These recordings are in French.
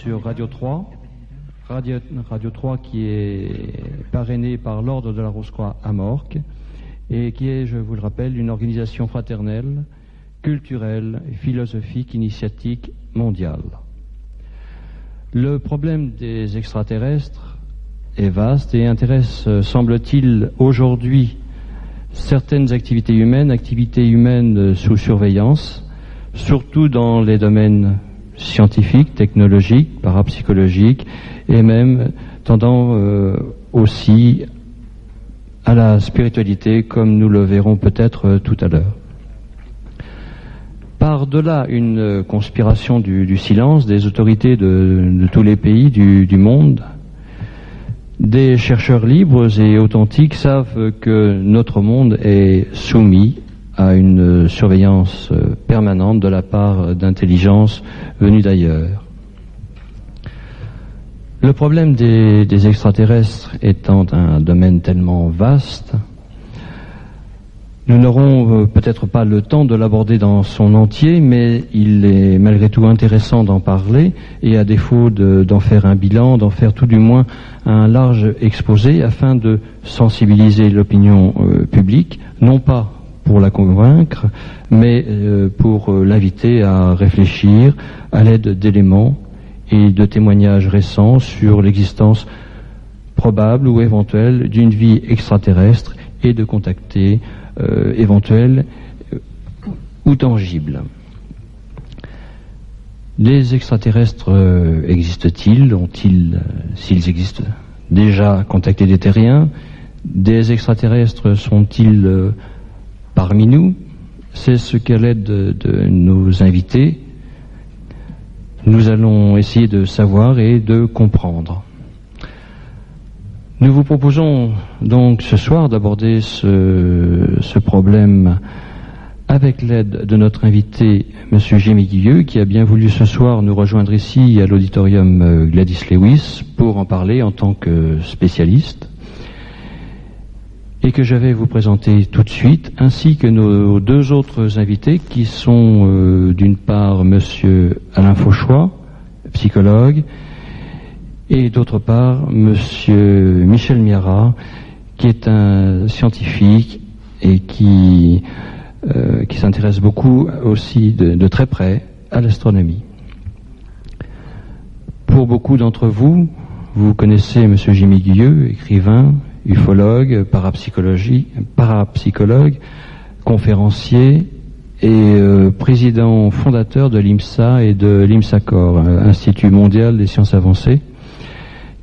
sur Radio 3. Radio 3 qui est parrainée par l'Ordre de la Rose-Croix à Morques et qui est, je vous le rappelle, une organisation fraternelle, culturelle, philosophique, initiatique, mondiale. Le problème des extraterrestres est vaste et intéresse, semble-t-il, aujourd'hui certaines activités humaines sous surveillance, surtout dans les domaines scientifiques, technologiques, parapsychologiques et même tendant aussi à la spiritualité, comme nous le verrons peut-être tout à l'heure. Par-delà une conspiration du silence des autorités de tous les pays du monde, des chercheurs libres et authentiques savent que notre monde est soumis à une surveillance permanente de la part d'intelligences venues d'ailleurs. Le problème des extraterrestres étant un domaine tellement vaste, nous n'aurons peut-être pas le temps de l'aborder dans son entier, mais il est malgré tout intéressant d'en parler, et à défaut d'en faire un bilan, d'en faire tout du moins un large exposé, afin de sensibiliser l'opinion publique, non pas pour la convaincre, mais pour l'inviter à réfléchir à l'aide d'éléments et de témoignages récents sur l'existence probable ou éventuelle d'une vie extraterrestre et de contacter éventuels ou tangibles. Les extraterrestres existent-ils? Ont-ils, s'ils existent, déjà contacté des terriens? Des extraterrestres sont-ils parmi nous? C'est ce qu'à l'aide de nos invités, nous allons essayer de savoir et de comprendre. Nous vous proposons donc ce soir d'aborder ce problème avec l'aide de notre invité, M. Jimmy Guilleux, qui a bien voulu ce soir nous rejoindre ici à l'auditorium Gladys Lewis pour en parler en tant que spécialiste, et que je vais vous présenter tout de suite, ainsi que nos deux autres invités qui sont d'une part M. Alain Fauchois, psychologue, et d'autre part Monsieur Michel Miara, qui est un scientifique et qui s'intéresse beaucoup aussi de très près à l'astronomie. Pour beaucoup d'entre vous, vous connaissez Monsieur Jimmy Guilleux, écrivain, ufologue, parapsychologue, conférencier et président fondateur de l'IMSA et de l'IMSACOR, Institut mondial des sciences avancées,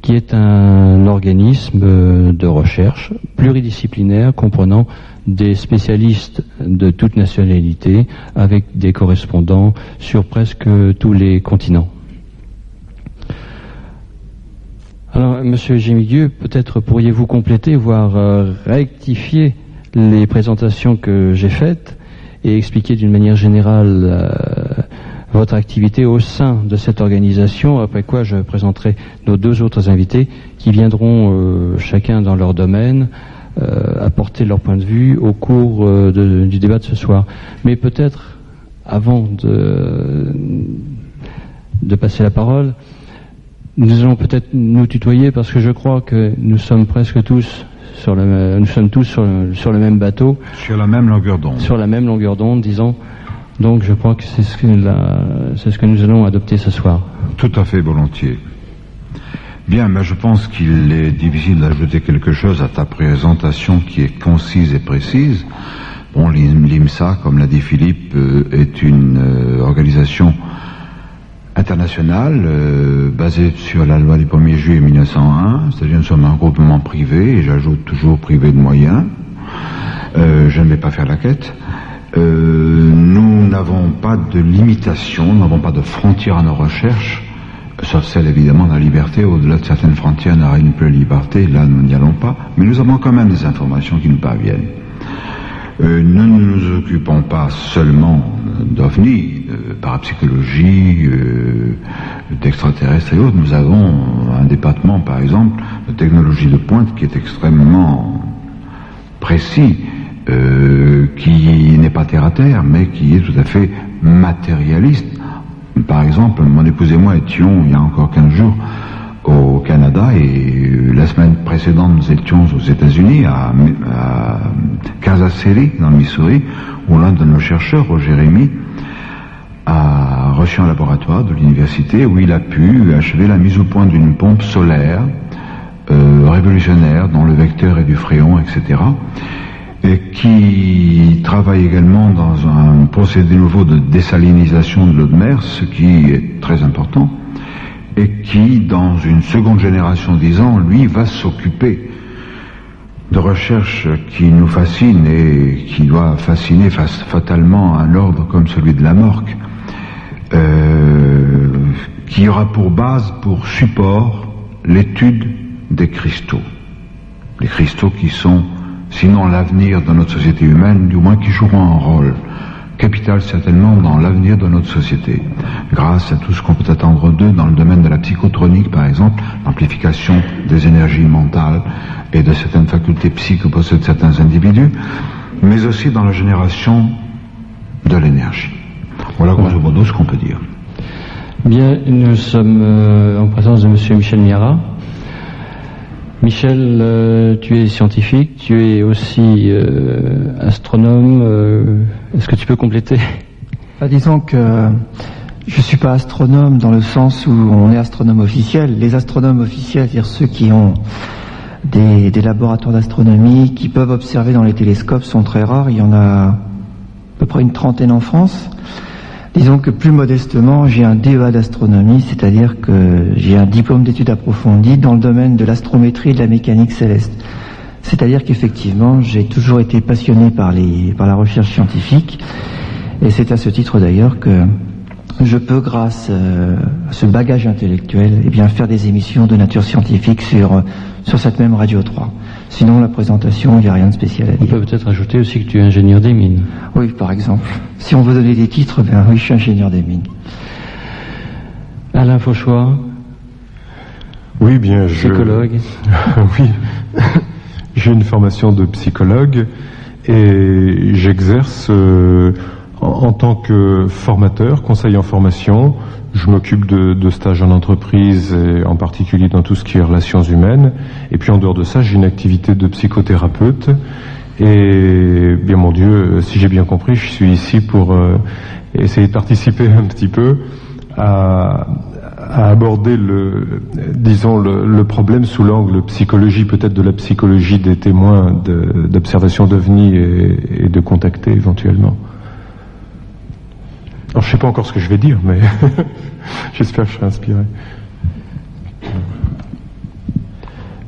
qui est un organisme de recherche pluridisciplinaire comprenant des spécialistes de toute nationalité avec des correspondants sur presque tous les continents. Alors, Monsieur Jimmy Guilleux, peut-être pourriez-vous compléter, voire rectifier les présentations que j'ai faites et expliquer d'une manière générale votre activité au sein de cette organisation, après quoi je présenterai nos deux autres invités qui viendront chacun dans leur domaine apporter leur point de vue au cours du débat de ce soir. Mais peut-être, avant de passer la parole, nous allons peut-être nous tutoyer parce que je crois que nous sommes presque tous sur le même bateau. Sur la même longueur d'onde. Sur la même longueur d'onde, disons. Donc je crois que c'est ce que nous allons adopter ce soir. Tout à fait volontiers. Bien, mais je pense qu'il est difficile d'ajouter quelque chose à ta présentation qui est concise et précise. Bon, l'IMSA, comme l'a dit Philippe, est une organisation internationale basée sur la loi du 1er juillet 1901, c'est-à-dire nous sommes un groupement privé, et j'ajoute toujours privé de moyens. Je ne vais pas faire la quête. Nous n'avons pas de limitation, nous n'avons pas de frontières à nos recherches, sauf celle évidemment de la liberté. Au-delà de certaines frontières, il n'y aura une plus de liberté, là nous n'y allons pas, mais nous avons quand même des informations qui nous parviennent. Nous ne nous occupons pas seulement d'OVNI, de parapsychologie, d'extraterrestres et autres. Nous avons un département, par exemple, de technologie de pointe qui est extrêmement précis, qui n'est pas terre à terre, mais qui est tout à fait matérialiste Par exemple, mon épouse et moi étions, il y a encore 15 jours, au Canada, et la semaine précédente, nous étions aux États-Unis, à Kansas City, dans le Missouri, où l'un de nos chercheurs, Roger Rémy, a reçu un laboratoire de l'université où il a pu achever la mise au point d'une pompe solaire révolutionnaire dont le vecteur est du fréon, etc., et qui travaille également dans un procédé nouveau de désalinisation de l'eau de mer, ce qui est très important, et qui, dans une seconde génération, disons, lui, va s'occuper de recherches qui nous fascinent et qui doit fasciner fatalement un ordre comme celui de Lamarck, qui aura pour base, pour support, l'étude des cristaux. Les cristaux qui sont, sinon l'avenir de notre société humaine, du moins qui joueront un rôle capital certainement dans l'avenir de notre société, grâce à tout ce qu'on peut attendre d'eux dans le domaine de la psychotronique, par exemple, l'amplification des énergies mentales et de certaines facultés psychiques que possèdent certains individus, mais aussi dans la génération de l'énergie. Voilà grosso modo ce qu'on peut dire. Bien, nous sommes en présence de M. Michel Miara. Michel, tu es scientifique, tu es aussi astronome. Est-ce que tu peux compléter ? Disons que je ne suis pas astronome dans le sens où on est astronome officiel. Les astronomes officiels, c'est-à-dire ceux qui ont des laboratoires d'astronomie, qui peuvent observer dans les télescopes, sont très rares. Il y en a à peu près une trentaine en France. Disons que plus modestement, j'ai un DEA d'astronomie, c'est-à-dire que j'ai un diplôme d'études approfondies dans le domaine de l'astrométrie et de la mécanique céleste. C'est-à-dire qu'effectivement, j'ai toujours été passionné par la recherche scientifique, et c'est à ce titre d'ailleurs que je peux, grâce à ce bagage intellectuel, faire des émissions de nature scientifique sur cette même Radio 3. Sinon, la présentation, il n'y a rien de spécial à dire. On peut peut-être ajouter aussi que tu es ingénieur des mines. Oui, par exemple. Si on veut donner des titres, oui, je suis ingénieur des mines. Alain Fauchois. Oui, bien, psychologue. Oui, j'ai une formation de psychologue et j'exerce en tant que formateur, conseiller en formation. Je m'occupe de stages en entreprise, et en particulier dans tout ce qui est relations humaines. Et puis en dehors de ça, j'ai une activité de psychothérapeute. Et bien mon Dieu, si j'ai bien compris, je suis ici pour essayer de participer un petit peu à aborder le problème sous l'angle psychologie, peut-être de la psychologie des témoins d'observation d'OVNI et de contacter éventuellement. Alors, je ne sais pas encore ce que je vais dire, mais j'espère que je serai inspiré.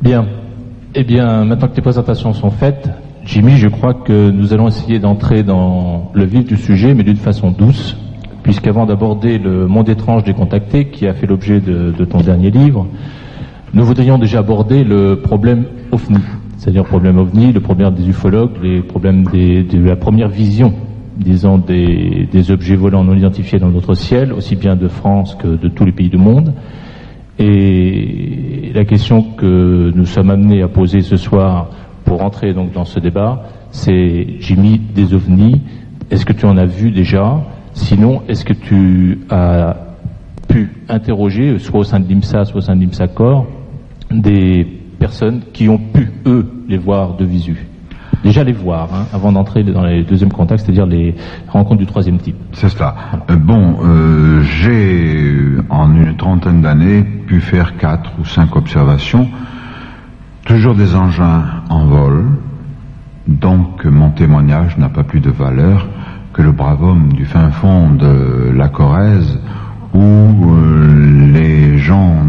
Bien. Eh bien, maintenant que les présentations sont faites, Jimmy, je crois que nous allons essayer d'entrer dans le vif du sujet, mais d'une façon douce, puisqu'avant d'aborder le monde étrange des contactés, qui a fait l'objet de ton dernier livre, nous voudrions déjà aborder le problème OVNI, c'est-à-dire le problème OVNI, le problème des ufologues, les problèmes de la première vision, disons, des objets volants non identifiés dans notre ciel, aussi bien de France que de tous les pays du monde. Et la question que nous sommes amenés à poser ce soir pour entrer donc dans ce débat, c'est, Jimmy, des ovnis, est-ce que tu en as vu déjà ? Sinon, est-ce que tu as pu interroger, soit au sein de l'IMSA, soit au sein de l'IMSA-Corps, des personnes qui ont pu, eux, les voir de visu ? Déjà les voir, avant d'entrer dans les deuxièmes contacts, c'est-à-dire les rencontres du troisième type. C'est cela. J'ai, en une trentaine d'années, pu faire 4 ou 5 observations, toujours des engins en vol, donc mon témoignage n'a pas plus de valeur que le brave homme du fin fond de la Corrèze ou les gens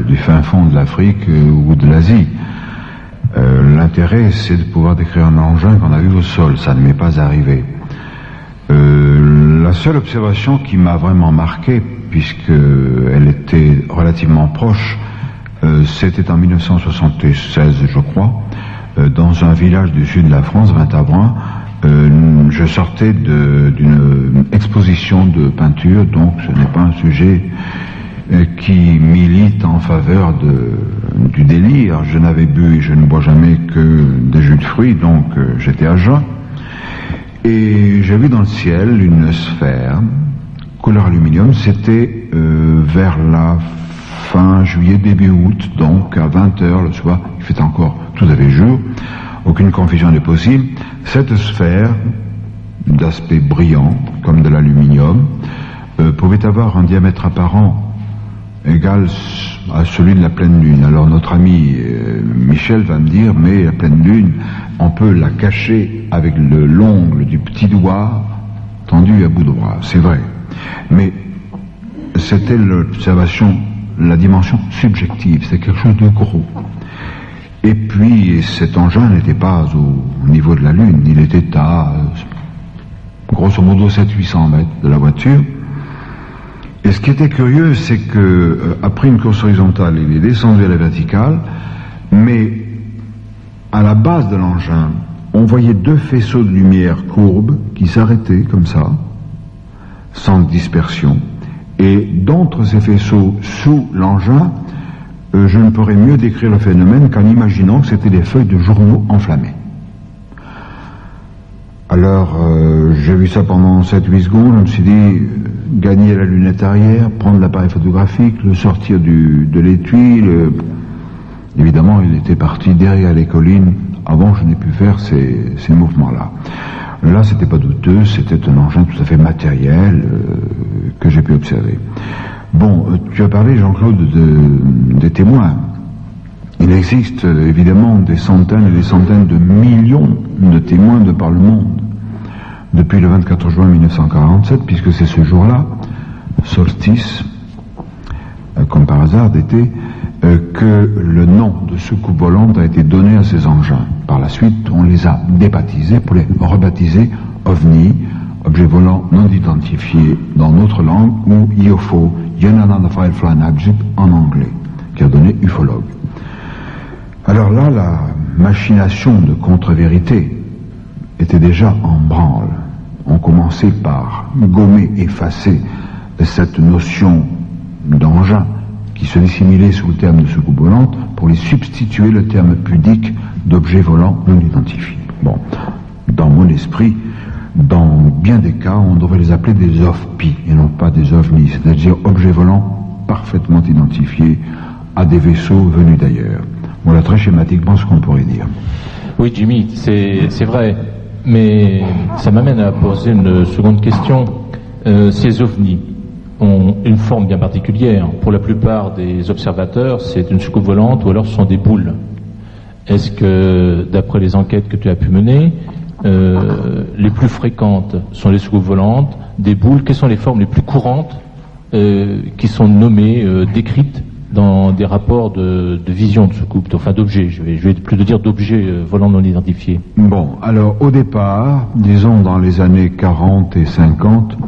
du fin fond de l'Afrique ou de l'Asie. L'intérêt, c'est de pouvoir décrire un engin qu'on a vu au sol. Ça ne m'est pas arrivé. La seule observation qui m'a vraiment marqué, puisqu'elle était relativement proche, c'était en 1976, je crois, dans un village du sud de la France, Vintabren. Je sortais d'une exposition de peinture, donc ce n'est pas un sujet qui milite en faveur du délire. Je n'avais bu et je ne bois jamais que des jus de fruits, donc j'étais à jeun. Et j'ai vu dans le ciel une sphère couleur aluminium, c'était vers la fin juillet, début août, donc à 20h le soir, il fait encore tout à fait jour, aucune confusion n'est possible. Cette sphère d'aspect brillant, comme de l'aluminium, pouvait avoir un diamètre apparent égal à celui de la pleine lune. Alors notre ami Michel va me dire, mais la pleine lune, on peut la cacher avec l'ongle du petit doigt tendu à bout de bras, c'est vrai. Mais c'était l'observation, la dimension subjective, c'est quelque chose de gros. Et puis cet engin n'était pas au niveau de la Lune, il était à grosso modo 700-800 mètres de la voiture. Et ce qui était curieux, c'est que après une course horizontale, il est descendu à la verticale, mais à la base de l'engin, on voyait deux faisceaux de lumière courbes qui s'arrêtaient comme ça, sans dispersion. Et d'entre ces faisceaux sous l'engin, je ne pourrais mieux décrire le phénomène qu'en imaginant que c'était des feuilles de journaux enflammées. Alors, j'ai vu ça pendant 7-8 secondes, je me suis dit, gagner la lunette arrière, prendre l'appareil photographique, le sortir de l'étui, évidemment, il était parti derrière les collines, avant je n'ai pu faire ces mouvements-là. Là, c'était pas douteux, c'était un engin tout à fait matériel que j'ai pu observer. Bon, tu as parlé, Jean-Claude, des témoins. Il existe évidemment des centaines et des centaines de millions de témoins de par le monde. Depuis le 24 juin 1947, puisque c'est ce jour-là, solstice, comme par hasard d'été, que le nom de soucoupe volante a été donné à ces engins. Par la suite, on les a débaptisés pour les rebaptiser OVNI, objet volant non identifié dans notre langue, ou UFO, Unidentified Flying Object en anglais, qui a donné ufologue. Alors là, la machination de contre-vérité était déjà en branle. On commençait par gommer, effacer cette notion d'engin qui se dissimulait sous le terme de soucoupe volante pour lui substituer le terme pudique d'objet volant non identifié. Bon, dans mon esprit, dans bien des cas, on devrait les appeler des OVPI et non pas des OVNI, c'est-à-dire objets volants parfaitement identifiés à des vaisseaux venus d'ailleurs. Voilà très schématiquement ce qu'on pourrait dire. Oui, Jimmy, c'est vrai, mais ça m'amène à poser une seconde question. Ces ovnis ont une forme bien particulière. Pour la plupart des observateurs, c'est une soucoupe volante ou alors ce sont des boules. Est-ce que, d'après les enquêtes que tu as pu mener, les plus fréquentes sont les soucoupes volantes, des boules? Quelles sont les formes les plus courantes qui sont nommées, décrites dans des rapports de vision de soucoupe, enfin d'objets, je vais plutôt dire d'objets volants non identifiés? Bon, alors au départ, disons dans les années 40 et 50,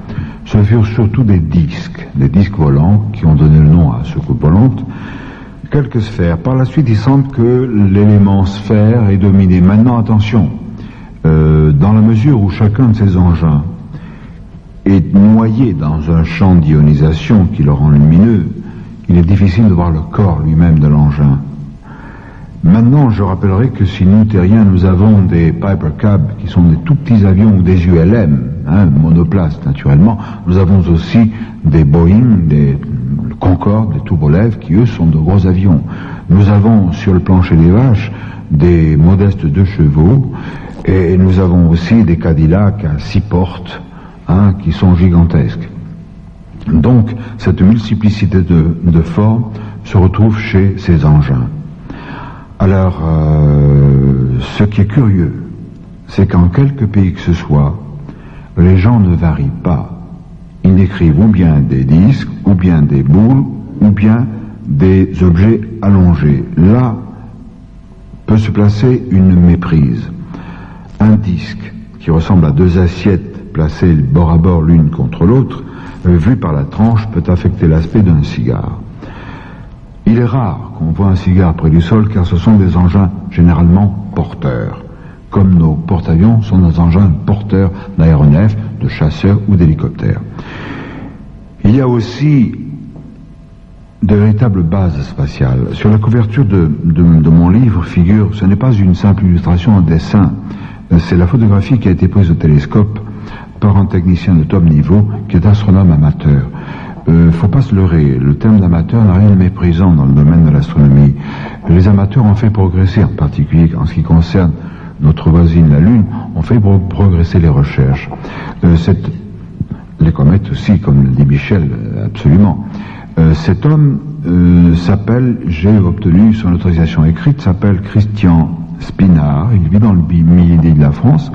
ce furent surtout des disques volants qui ont donné le nom à soucoupe volante, quelques sphères. Par la suite, il semble que l'élément sphère est dominé. Maintenant, attention, dans la mesure où chacun de ces engins est noyé dans un champ d'ionisation qui le rend lumineux, il est difficile de voir le corps lui-même de l'engin. Maintenant, je rappellerai que si nous, terriens, nous avons des Piper Cub, qui sont des tout petits avions, ou des ULM, monoplaces naturellement, nous avons aussi des Boeing, des Concorde, des Tupolev, qui eux sont de gros avions. Nous avons sur le plancher des vaches des modestes 2 chevaux, et nous avons aussi des Cadillacs à 6 portes, qui sont gigantesques. Donc, cette multiplicité de formes se retrouve chez ces engins. Alors, ce qui est curieux, c'est qu'en quelque pays que ce soit, les gens ne varient pas. Ils décrivent ou bien des disques, ou bien des boules, ou bien des objets allongés. Là peut se placer une méprise. Un disque qui ressemble à 2 assiettes placées bord à bord l'une contre l'autre, vu par la tranche, peut affecter l'aspect d'un cigare. Il est rare qu'on voit un cigare près du sol car ce sont des engins généralement porteurs, comme nos porte-avions sont des engins porteurs d'aéronefs, de chasseurs ou d'hélicoptères. Il y a aussi de véritables bases spatiales. Sur la couverture de mon livre figure, ce n'est pas une simple illustration en dessin, c'est la photographie qui a été prise au télescope par un technicien de top niveau qui est astronome amateur. Faut pas se leurrer, le terme d'amateur n'a rien de méprisant dans le domaine de l'astronomie. Les amateurs ont fait progresser, en particulier en ce qui concerne notre voisine la Lune, ont fait progresser les recherches. Les comètes aussi, comme le dit Michel, absolument. Cet homme s'appelle, j'ai obtenu son autorisation écrite, s'appelle Christian Spinard, il vit dans le midi de la France,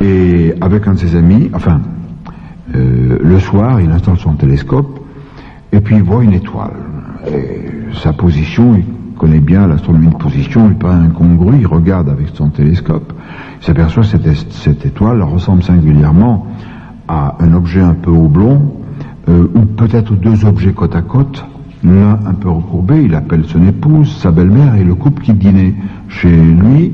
et avec un de ses amis, le soir, il installe son télescope, et puis il voit une étoile. Et sa position, il connaît bien l'astronomie de position, il paraît incongru, il regarde avec son télescope, il s'aperçoit que cette étoile ressemble singulièrement à un objet un peu oblong, ou peut-être deux objets côte à côte, l'un un peu recourbé, il appelle son épouse, sa belle-mère et le couple qui dînait chez lui,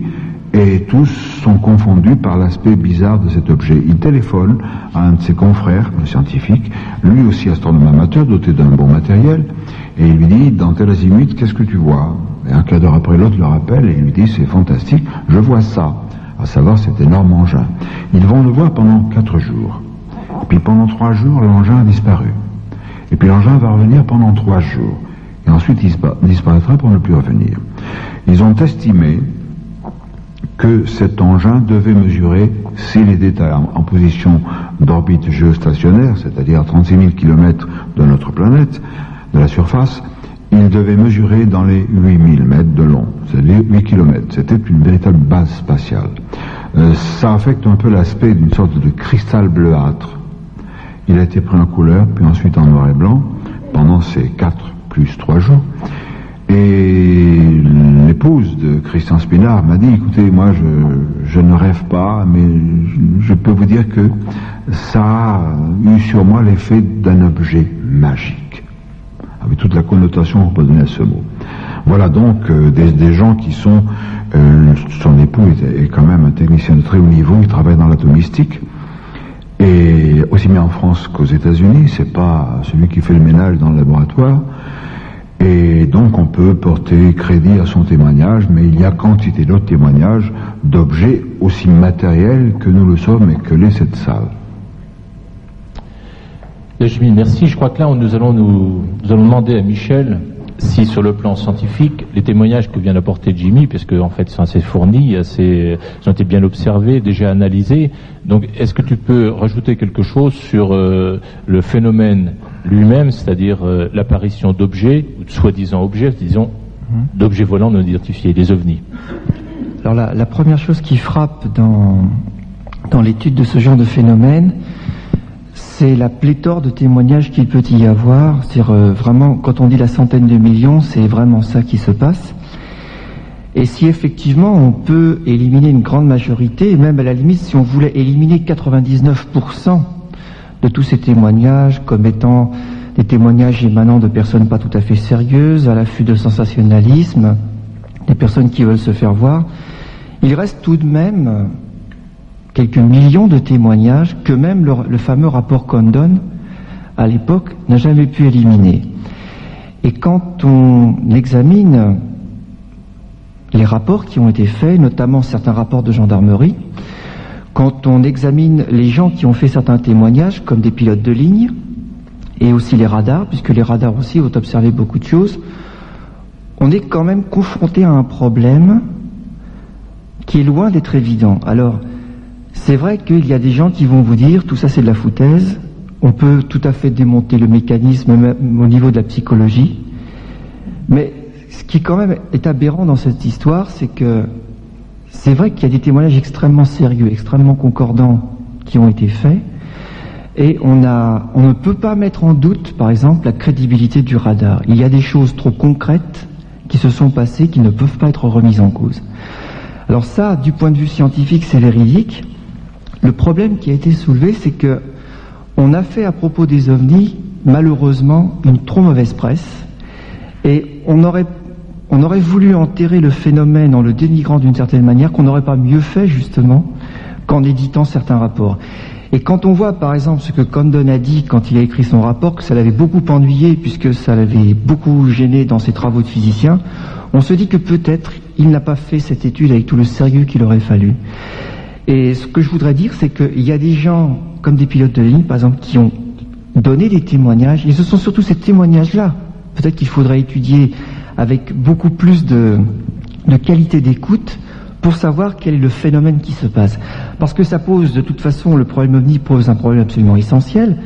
et tous sont confondus par l'aspect bizarre de cet objet. Il téléphone à un de ses confrères, un scientifique, lui aussi astronome amateur, doté d'un bon matériel, et il lui dit, dans tel azimut, qu'est-ce que tu vois? Et un quart d'heure après, l'autre le rappelle, et il lui dit, c'est fantastique, je vois ça, à savoir cet énorme engin. Ils vont le voir pendant 4 jours. Et puis pendant 3 jours, l'engin a disparu. Et puis l'engin va revenir pendant 3 jours. Et ensuite, il disparaîtra pour ne plus revenir. Ils ont estimé que cet engin devait mesurer, s'il était en position d'orbite géostationnaire, c'est-à-dire à 36 000 km de notre planète, de la surface, il devait mesurer dans les 8 000 mètres de long, c'est-à-dire 8 km. C'était une véritable base spatiale. Ça affecte un peu l'aspect d'une sorte de cristal bleuâtre. Il a été pris en couleur, puis ensuite en noir et blanc, pendant ces 4 plus 3 jours. Et l'épouse de Christian Spinard m'a dit, écoutez, moi je ne rêve pas, mais je peux vous dire que ça a eu sur moi l'effet d'un objet magique, avec toute la connotation qu'on peut donner à ce mot. Voilà donc des gens qui sont... son époux est quand même un technicien de très haut niveau, il travaille dans l'atomistique, et aussi bien en France qu'aux États-Unis, c'est pas celui qui fait le ménage dans le laboratoire. Et donc on peut porter crédit à son témoignage, mais il y a quantité d'autres témoignages d'objets aussi matériels que nous le sommes et que l'est cette salle. Jimmy, merci. Je crois que là, nous allons demander à Michel si sur le plan scientifique, les témoignages que vient d'apporter Jimmy, parce qu'en fait sont assez fournis, ils ont été bien observés, déjà analysés. Donc est-ce que tu peux rajouter quelque chose sur le phénomène lui-même, c'est-à-dire l'apparition d'objets, ou de soi-disant objets, disons, d'objets volants non identifiés, des ovnis? Alors la première chose qui frappe dans l'étude de ce genre de phénomène, c'est la pléthore de témoignages qu'il peut y avoir. C'est-à-dire vraiment, quand on dit la centaine de millions, c'est vraiment ça qui se passe. Et si effectivement on peut éliminer une grande majorité, et même à la limite si on voulait éliminer 99% de tous ces témoignages comme étant des témoignages émanant de personnes pas tout à fait sérieuses, à l'affût de sensationnalisme, des personnes qui veulent se faire voir, il reste tout de même quelques millions de témoignages que même le fameux rapport Condon, à l'époque, n'a jamais pu éliminer. Et quand on examine les rapports qui ont été faits, notamment certains rapports de gendarmerie, quand on examine les gens qui ont fait certains témoignages, comme des pilotes de ligne, et aussi les radars, puisque les radars aussi vont observer beaucoup de choses, on est quand même confronté à un problème qui est loin d'être évident. Alors, c'est vrai qu'il y a des gens qui vont vous dire tout ça c'est de la foutaise, on peut tout à fait démonter le mécanisme même au niveau de la psychologie, mais ce qui quand même est aberrant dans cette histoire, c'est que c'est vrai qu'il y a des témoignages extrêmement sérieux, extrêmement concordants qui ont été faits, et on ne peut pas mettre en doute, par exemple, la crédibilité du radar. Il y a des choses trop concrètes qui se sont passées qui ne peuvent pas être remises en cause. Alors ça, du point de vue scientifique, c'est véridique. Le problème qui a été soulevé, c'est que on a fait à propos des ovnis, malheureusement, une trop mauvaise presse, et on aurait voulu enterrer le phénomène en le dénigrant d'une certaine manière, qu'on n'aurait pas mieux fait, justement, qu'en éditant certains rapports. Et quand on voit, par exemple, ce que Condon a dit quand il a écrit son rapport, que ça l'avait beaucoup ennuyé, puisque ça l'avait beaucoup gêné dans ses travaux de physicien, on se dit que peut-être il n'a pas fait cette étude avec tout le sérieux qu'il aurait fallu. Et ce que je voudrais dire, c'est qu'il y a des gens, comme des pilotes de ligne, par exemple, qui ont donné des témoignages, et ce sont surtout ces témoignages-là. Peut-être qu'il faudrait étudier avec beaucoup plus de qualité d'écoute pour savoir quel est le phénomène qui se passe. Parce que ça pose, de toute façon, le problème OVNI pose un problème absolument essentiel.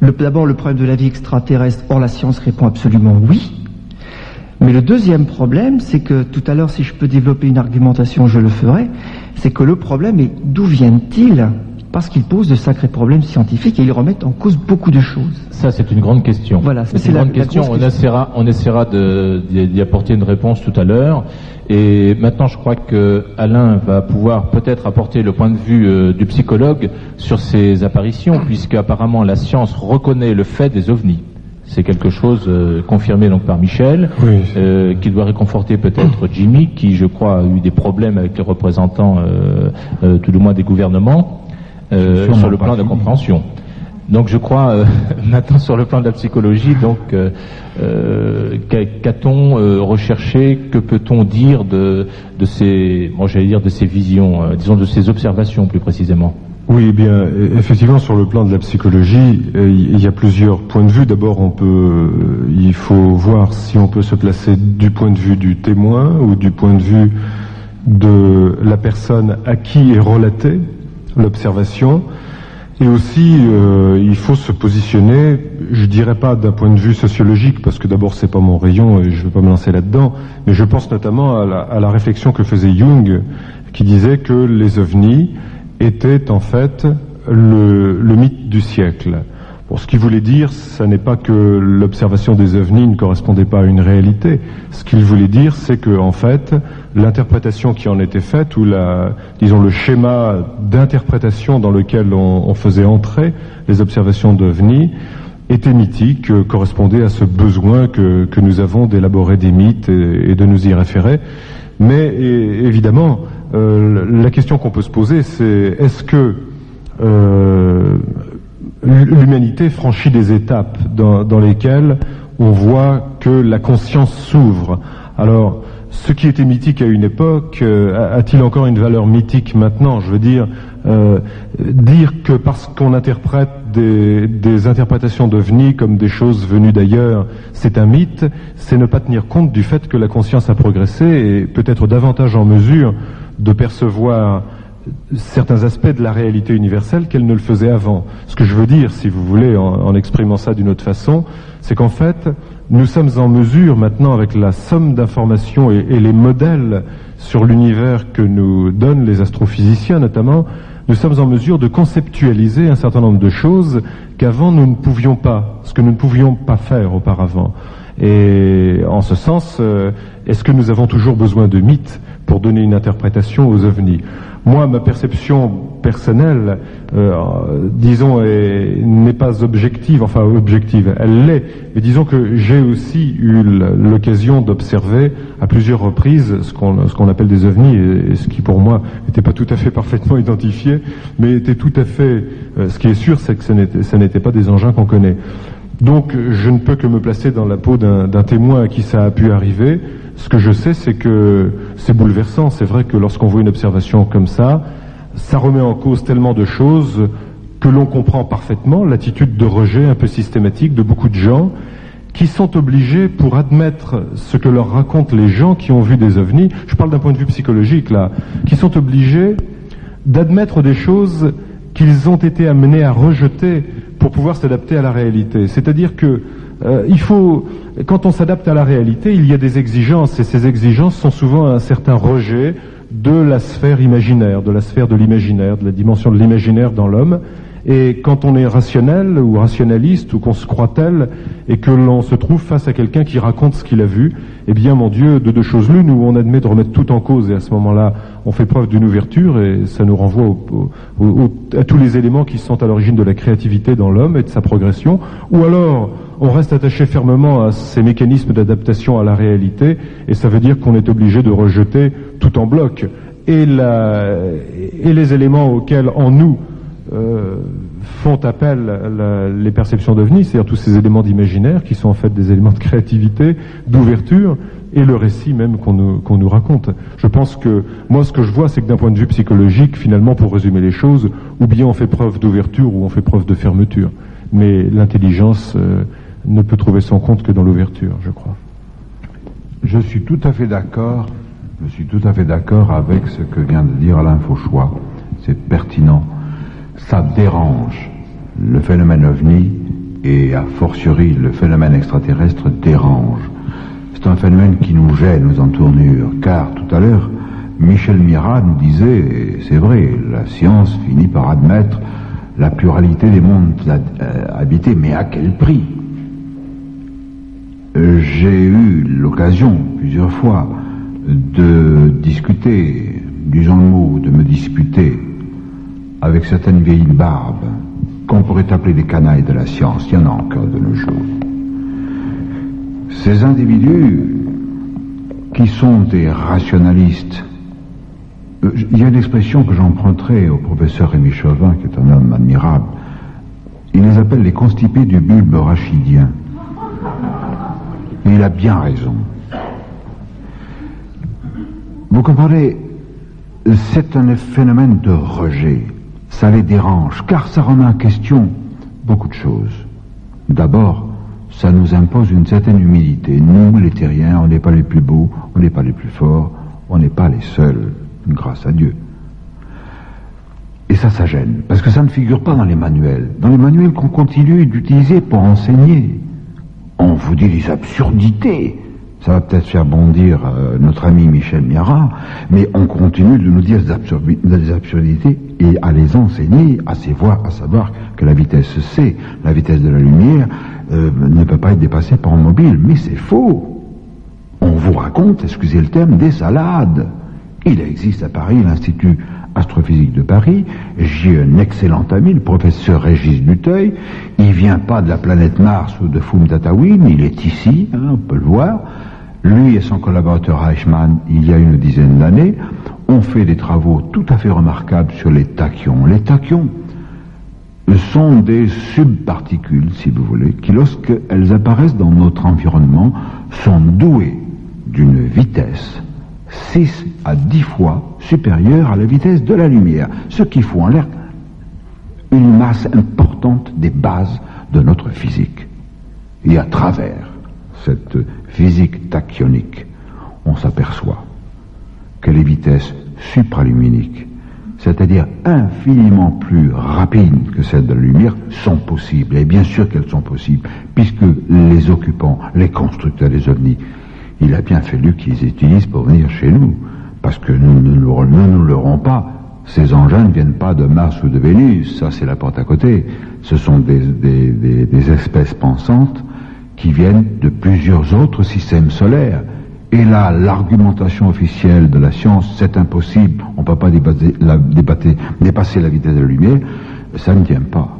D'abord, le problème de la vie extraterrestre, or la science répond absolument oui. Mais le deuxième problème, c'est que tout à l'heure, si je peux développer une argumentation, je le ferai, c'est que le problème est d'où viennent-ils? Parce qu'ils posent de sacrés problèmes scientifiques et ils remettent en cause beaucoup de choses. Ça, c'est une grande question. Voilà, c'est une grande question. On essaiera d'y apporter une réponse tout à l'heure. Et maintenant, je crois que Alain va pouvoir peut-être apporter le point de vue du psychologue sur ces apparitions, puisque apparemment la science reconnaît le fait des ovnis. C'est quelque chose confirmé donc par Michel, oui. Qui doit réconforter peut-être Jimmy, qui je crois a eu des problèmes avec les représentants, tout du moins des gouvernements, sur le plan de compréhension. Donc je crois maintenant sur le plan de la psychologie, donc qu'a-t-on recherché, que peut-on dire de ces, moi j'allais dire de ces visions, disons de ces observations plus précisément. Oui, eh bien, effectivement, sur le plan de la psychologie, il y a plusieurs points de vue. D'abord, il faut voir si on peut se placer du point de vue du témoin ou du point de vue de la personne à qui est relatée l'observation. Et aussi, il faut se positionner, je dirais pas d'un point de vue sociologique, parce que d'abord c'est pas mon rayon et je ne vais pas me lancer là-dedans, mais je pense notamment à la réflexion que faisait Jung, qui disait que les ovnis était en fait le mythe du siècle. Bon, ce qu'il voulait dire, ça n'est pas que l'observation des ovnis ne correspondait pas à une réalité. Ce qu'il voulait dire, c'est que en fait, l'interprétation qui en était faite, ou disons le schéma d'interprétation dans lequel on faisait entrer les observations d'ovnis, était mythique, correspondait à ce besoin que nous avons d'élaborer des mythes et de nous y référer. Mais évidemment, la question qu'on peut se poser, c'est est-ce que l'humanité franchit des étapes dans lesquelles on voit que la conscience s'ouvre? Alors, ce qui était mythique à une époque, a-t-il encore une valeur mythique maintenant? Je veux dire, dire que parce qu'on interprète des interprétations d'ovnis comme des choses venues d'ailleurs, c'est un mythe, c'est ne pas tenir compte du fait que la conscience a progressé et peut être davantage en mesure de percevoir certains aspects de la réalité universelle qu'elle ne le faisait avant. Ce que je veux dire, si vous voulez, en exprimant ça d'une autre façon, c'est qu'en fait, nous sommes en mesure maintenant, avec la somme d'informations et les modèles sur l'univers que nous donnent les astrophysiciens notamment, nous sommes en mesure de conceptualiser un certain nombre de choses qu'avant nous ne pouvions pas, ce que nous ne pouvions pas faire auparavant. Et en ce sens, est-ce que nous avons toujours besoin de mythes pour donner une interprétation aux ovnis? Moi, ma perception personnelle, disons, n'est pas objective, enfin objective, elle l'est, mais disons que j'ai aussi eu l'occasion d'observer à plusieurs reprises ce qu'on appelle des ovnis, et ce qui pour moi n'était pas tout à fait parfaitement identifié, mais était tout à fait, ce qui est sûr, c'est que ça n'était pas des engins qu'on connaît. Donc je ne peux que me placer dans la peau d'un témoin à qui ça a pu arriver. Ce que je sais, c'est que c'est bouleversant. C'est vrai que lorsqu'on voit une observation comme ça remet en cause tellement de choses que l'on comprend parfaitement l'attitude de rejet un peu systématique de beaucoup de gens qui sont obligés, pour admettre ce que leur racontent les gens qui ont vu des ovnis, je parle d'un point de vue psychologique là, qui sont obligés d'admettre des choses qu'ils ont été amenés à rejeter pour pouvoir s'adapter à la réalité. C'est-à-dire que il faut, quand on s'adapte à la réalité, il y a des exigences, et ces exigences sont souvent un certain rejet de la sphère imaginaire, de la sphère de l'imaginaire, de la dimension de l'imaginaire dans l'homme. Et quand on est rationnel ou rationaliste, ou qu'on se croit tel, et que l'on se trouve face à quelqu'un qui raconte ce qu'il a vu, eh bien, mon Dieu, de deux choses l'une, où on admet de remettre tout en cause, et à ce moment-là, on fait preuve d'une ouverture, et ça nous renvoie à tous les éléments qui sont à l'origine de la créativité dans l'homme et de sa progression, ou alors, on reste attaché fermement à ces mécanismes d'adaptation à la réalité, et ça veut dire qu'on est obligé de rejeter tout en bloc, et les éléments auxquels, en nous, font appel les perceptions d'ovnis, c'est-à-dire tous ces éléments d'imaginaire qui sont en fait des éléments de créativité, d'ouverture, et le récit même qu'on nous raconte. Je pense que, moi, ce que je vois, c'est que d'un point de vue psychologique, finalement, pour résumer les choses, ou bien on fait preuve d'ouverture ou on fait preuve de fermeture. Mais l'intelligence ne peut trouver son compte que dans l'ouverture, je crois. Je suis tout à fait d'accord avec ce que vient de dire Alain Fauchois. C'est pertinent. Ça dérange. Le phénomène ovni et a fortiori le phénomène extraterrestre dérange. C'est un phénomène qui nous gêne aux entournures, car tout à l'heure, Michel Mirat nous disait, et c'est vrai, la science finit par admettre la pluralité des mondes habités, mais à quel prix? J'ai eu l'occasion, plusieurs fois, de discuter, disons le mot, de me disputer avec certaines vieilles barbes qu'on pourrait appeler des canailles de la science. Il y en a encore de nos jours. Ces individus qui sont des rationalistes, il y a une expression que j'emprunterai au professeur Rémi Chauvin, qui est un homme admirable. Il les appelle les constipés du bulbe rachidien. Et il a bien raison. Vous comprenez, c'est un phénomène de rejet. Ça les dérange, car ça remet en question beaucoup de choses. D'abord, ça nous impose une certaine humilité. Nous, les terriens, on n'est pas les plus beaux, on n'est pas les plus forts, on n'est pas les seuls, grâce à Dieu. Et ça gêne, parce que ça ne figure pas dans les manuels. Dans les manuels qu'on continue d'utiliser pour enseigner. On vous dit des absurdités. Ça va peut-être faire bondir notre ami Michel Mirat, mais on continue de nous dire des absurdités et à les enseigner, à savoir que la vitesse C, la vitesse de la lumière, ne peut pas être dépassée par un mobile. Mais c'est faux. On vous raconte, excusez le terme, des salades. Il existe à Paris l'Institut astrophysique de Paris. J'ai un excellent ami, le professeur Régis Duteuil. Il vient pas de la planète Mars ou de Foum-Tatawin, il est ici, on peut le voir. Lui et son collaborateur Eichmann, il y a une dizaine d'années, ont fait des travaux tout à fait remarquables sur les tachyons. Les tachyons sont des subparticules, si vous voulez, qui, lorsqu'elles apparaissent dans notre environnement, sont douées d'une vitesse 6 à 10 fois supérieure à la vitesse de la lumière, ce qui fout en l'air une masse importante des bases de notre physique. Et à travers cette physique tachyonique, on s'aperçoit que les vitesses supraluminiques, c'est-à-dire infiniment plus rapides que celles de la lumière, sont possibles. Et bien sûr qu'elles sont possibles, puisque les occupants, les constructeurs des ovnis, il a bien fallu qu'ils utilisent pour venir chez nous, parce que nous ne l'aurons pas. Ces engins ne viennent pas de Mars ou de Vénus, ça c'est la porte à côté. Ce sont des espèces pensantes qui viennent de plusieurs autres systèmes solaires. Et là, l'argumentation officielle de la science, c'est impossible, on ne peut pas dépasser la vitesse de la lumière, ça ne tient pas.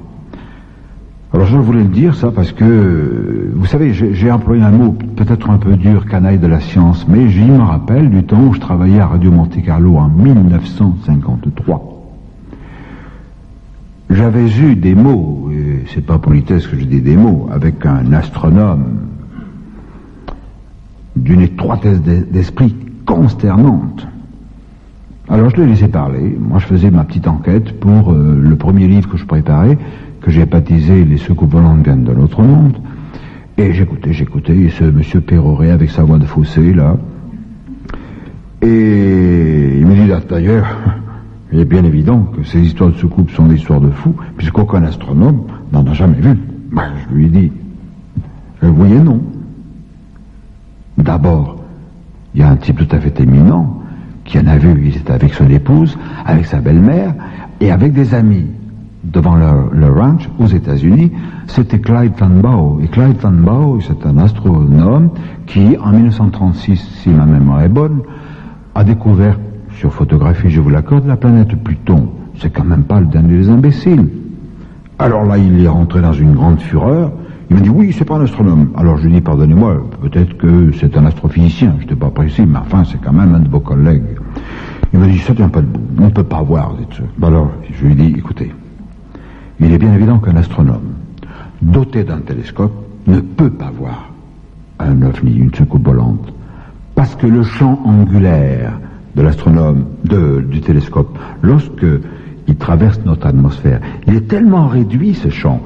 Alors je voulais le dire ça parce que, vous savez, j'ai employé un mot peut-être un peu dur, canaille de la science, mais je me rappelle du temps où je travaillais à Radio Monte Carlo en 1953. J'avais eu des mots, et c'est pas politesse que je dis des mots, avec un astronome d'une étroitesse d'esprit consternante. Alors je l'ai laissé parler. Moi je faisais ma petite enquête pour le premier livre que je préparais, que j'ai baptisé Les secoupes volantes viennent de l'autre monde. Et j'écoutais, et ce monsieur péroré avec sa voix de fossé là. Et il me dit d'ailleurs, il est bien évident que ces histoires de soucoupes sont des histoires de fous, puisqu'aucun astronome n'en a jamais vu. Ben, je lui ai dit, oui et non. D'abord, il y a un type tout à fait éminent qui en a vu, il était avec son épouse, avec sa belle-mère et avec des amis devant le ranch aux États-Unis. C'était Clyde Tombaugh. Et Clyde Tombaugh, c'est un astronome qui, en 1936, si ma mémoire est bonne, a découvert, sur photographie, je vous l'accorde, la planète Pluton. C'est quand même pas le dernier des imbéciles. Alors là, il est rentré dans une grande fureur. Il m'a dit, oui, c'est pas un astronome. Alors je lui ai dit, pardonnez-moi, peut-être que c'est un astrophysicien. Je n'étais pas précis, mais enfin, c'est quand même un de vos collègues. Il m'a dit, ça tient pas debout. On ne peut pas voir. Alors, je lui ai dit, écoutez, il est bien évident qu'un astronome doté d'un télescope ne peut pas voir un ovni, une soucoupe volante. Parce que le champ angulaire de l'astronome, du télescope, lorsque il traverse notre atmosphère, il est tellement réduit ce champ